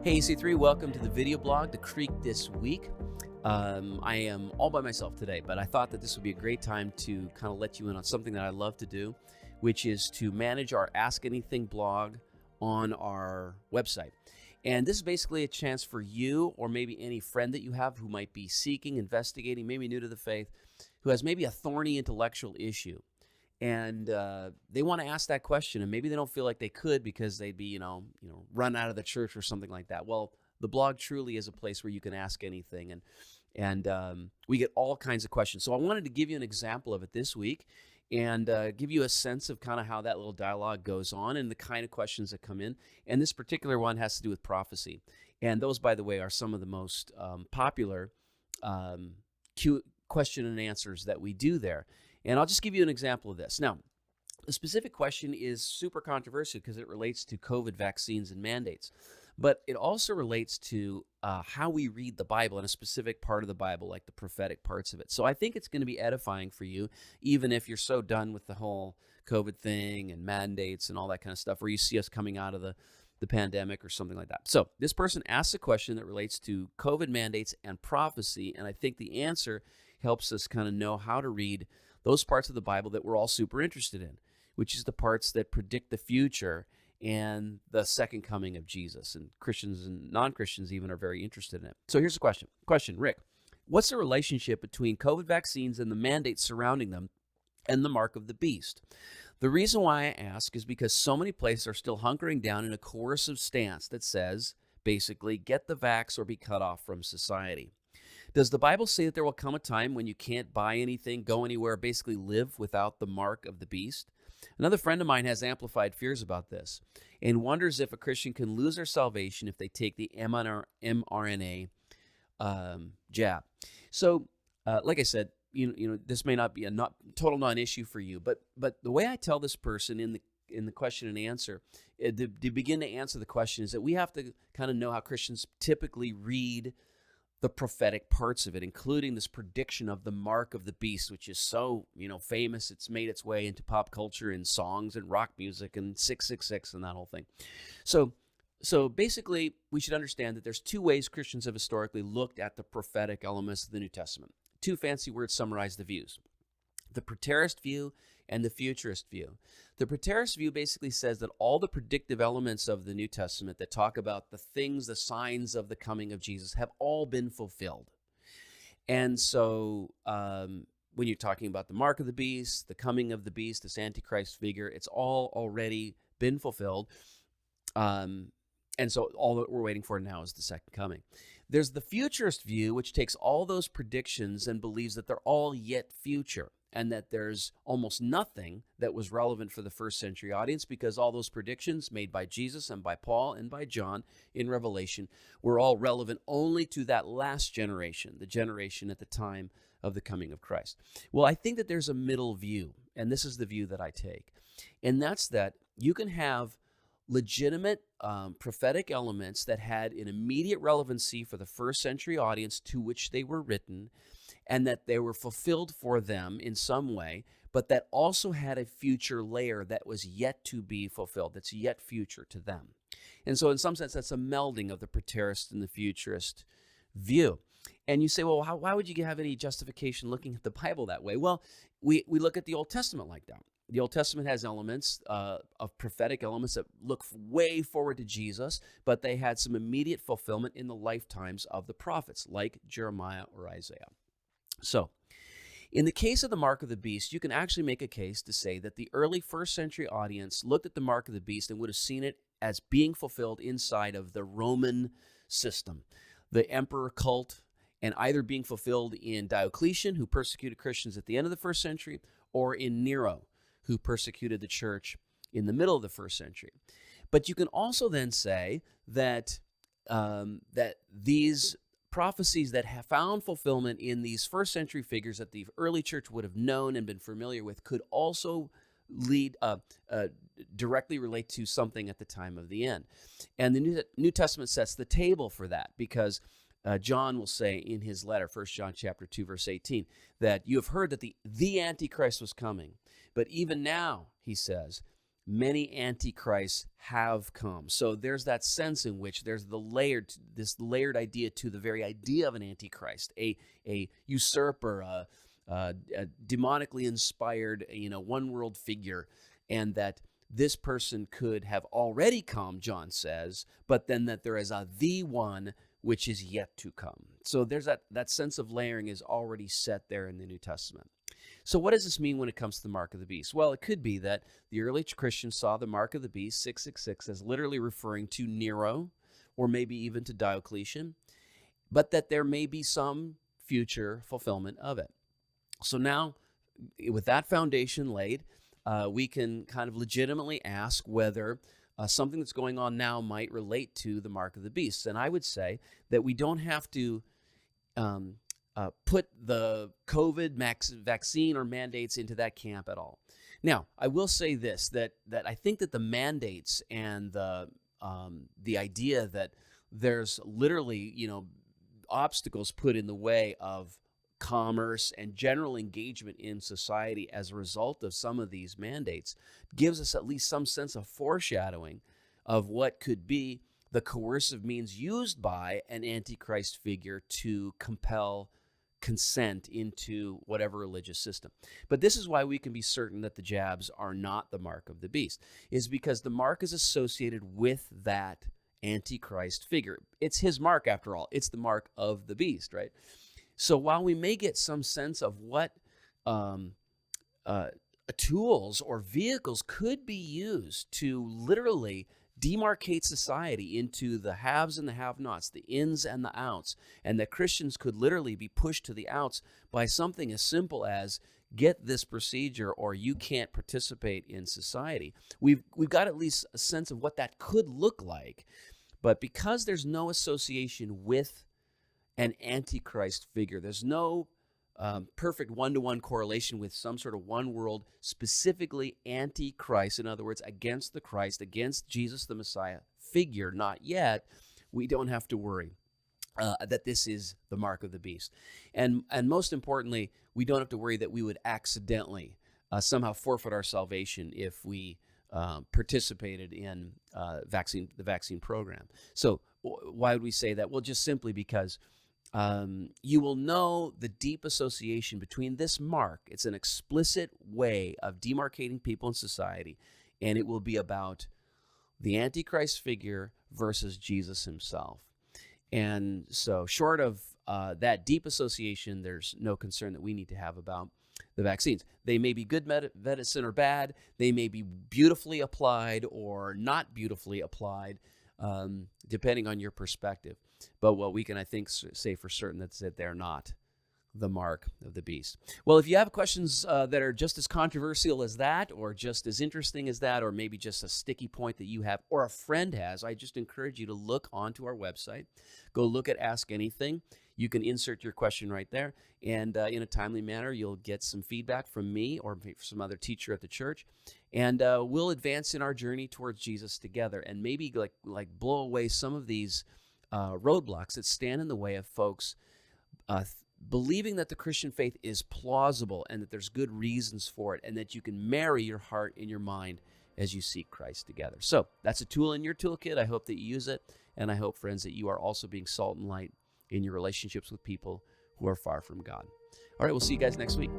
Hey AC3, welcome to the video blog, The Creek This Week. I am all by myself today, but I thought that this would be a great time to kind of let you in on something that I love to do, which is to manage our Ask Anything blog on our website. And this is basically a chance for you or maybe any friend that you have who might be seeking, investigating, maybe new to the faith, who has maybe a thorny intellectual issue. And they want to ask that question, and maybe they don't feel like they could because they'd be, run out of the church or something like that. Well, the blog truly is a place where you can ask anything, and we get all kinds of questions. So I wanted to give you an example of it this week and give you a sense of kind of how that little dialogue goes on and the kind of questions that come in. And this particular one has to do with prophecy. And those, by the way, are some of the most popular question and answers that we do there. And I'll just give you an example of this. Now, the specific question is super controversial because it relates to COVID vaccines and mandates. But it also relates to how we read the Bible and a specific part of the Bible, like the prophetic parts of it. So I think it's going to be edifying for you, even if you're so done with the whole COVID thing and mandates and all that kind of stuff, where you see us coming out of the pandemic or something like that. So this person asks a question that relates to COVID mandates and prophecy, and I think the answer helps us kind of know how to read those parts of the Bible that we're all super interested in, which is the parts that predict the future and the second coming of Jesus. And Christians and non-Christians even are very interested in it. So here's the question. Rick, what's the relationship between COVID vaccines and the mandates surrounding them and the mark of the beast? The reason why I ask is because so many places are still hunkering down in a coercive stance that says, basically, get the vax or be cut off from society. Does the Bible say that there will come a time when you can't buy anything, go anywhere, basically live without the mark of the beast? Another friend of mine has amplified fears about this and wonders if a Christian can lose their salvation if they take the mRNA jab. So, like I said, this may not be a total non-issue for you, but the way I tell this person in the question and answer, to begin to answer the question, is that we have to kind of know how Christians typically read the prophetic parts of it, including this prediction of the mark of the beast, which is so, famous. It's made its way into pop culture in songs and rock music and 666 and that whole thing. So basically, we should understand that there's two ways Christians have historically looked at the prophetic elements of the New Testament. Two fancy words summarize the views: the preterist view and the futurist view. The preterist view basically says that all the predictive elements of the New Testament that talk about the things, the signs of the coming of Jesus, have all been fulfilled. And so when you're talking about the mark of the beast, the coming of the beast, this Antichrist figure, it's all already been fulfilled. And so all that we're waiting for now is the second coming. There's the futurist view, which takes all those predictions and believes that they're all yet future, and that there's almost nothing that was relevant for the first century audience because all those predictions made by Jesus and by Paul and by John in Revelation were all relevant only to that last generation, the generation at the time of the coming of Christ. Well, I think that there's a middle view, and this is the view that I take, and that's that you can have legitimate prophetic elements that had an immediate relevancy for the first century audience to which they were written, and that they were fulfilled for them in some way, but that also had a future layer that was yet to be fulfilled, that's yet future to them. And so in some sense, that's a melding of the preterist and the futurist view. And you say, well, why would you have any justification looking at the Bible that way? Well, we look at the Old Testament like that. The Old Testament has elements of prophetic elements that look way forward to Jesus, but they had some immediate fulfillment in the lifetimes of the prophets, like Jeremiah or Isaiah. So, in the case of the mark of the beast, you can actually make a case to say that the early first century audience looked at the mark of the beast and would have seen it as being fulfilled inside of the Roman system, the emperor cult, and either being fulfilled in Diocletian, who persecuted Christians at the end of the first century, or in Nero, who persecuted the church in the middle of the first century. But you can also then say that that these prophecies that have found fulfillment in these first century figures that the early church would have known and been familiar with could also directly relate to something at the time of the end. And the New Testament sets the table for that, because John will say in his letter, 1 John chapter 2, verse 18, that you have heard that the Antichrist was coming. But even now, he says, many antichrists have come. So there's that sense in which there's this layered idea to the very idea of an antichrist, a usurper, a demonically inspired, one world figure, and that this person could have already come, John says, but then that there is the one which is yet to come. So there's that sense of layering is already set there in the New Testament. So what does this mean when it comes to the mark of the beast? Well, it could be that the early Christians saw the mark of the beast, 666, as literally referring to Nero, or maybe even to Diocletian, but that there may be some future fulfillment of it. So now, with that foundation laid, we can kind of legitimately ask whether something that's going on now might relate to the mark of the beast. And I would say that we don't have to put the COVID vaccine or mandates into that camp at all. Now, I will say this, that I think that the mandates and the idea that there's literally, obstacles put in the way of commerce and general engagement in society as a result of some of these mandates gives us at least some sense of foreshadowing of what could be the coercive means used by an antichrist figure to compel consent into whatever religious system. But this is why we can be certain that the jabs are not the mark of the beast, is because the mark is associated with that antichrist figure. It's his mark, after all. It's the mark of the beast, right? So while we may get some sense of what tools or vehicles could be used to literally demarcate society into the haves and the have-nots, the ins and the outs, and that Christians could literally be pushed to the outs by something as simple as get this procedure or you can't participate in society. We've got at least a sense of what that could look like, but because there's no association with an antichrist figure, there's no perfect one-to-one correlation with some sort of one world, specifically antichrist, in other words, against the Christ, against Jesus the Messiah figure, not yet, we don't have to worry that this is the mark of the beast. And most importantly, we don't have to worry that we would accidentally somehow forfeit our salvation if we participated in the vaccine program. So why would we say that? Well, just simply because you will know the deep association between this mark. It's an explicit way of demarcating people in society, and it will be about the Antichrist figure versus Jesus himself. And so short of that deep association, there's no concern that we need to have about the vaccines. They may be good medicine or bad. They may be beautifully applied or not beautifully applied, depending on your perspective. But what we can, I think, say for certain that's that they're not the mark of the beast. Well, if you have questions that are just as controversial as that, or just as interesting as that, or maybe just a sticky point that you have or a friend has, I just encourage you to look onto our website. Go look at Ask Anything. You can insert your question right there, and in a timely manner, you'll get some feedback from me or some other teacher at the church, and we'll advance in our journey towards Jesus together, and maybe like blow away some of these roadblocks that stand in the way of folks believing that the Christian faith is plausible and that there's good reasons for it, and that you can marry your heart and your mind as you seek Christ together. So that's a tool in your toolkit. I hope that you use it, and I hope, friends, that you are also being salt and light in your relationships with people who are far from God. All right, we'll see you guys next week.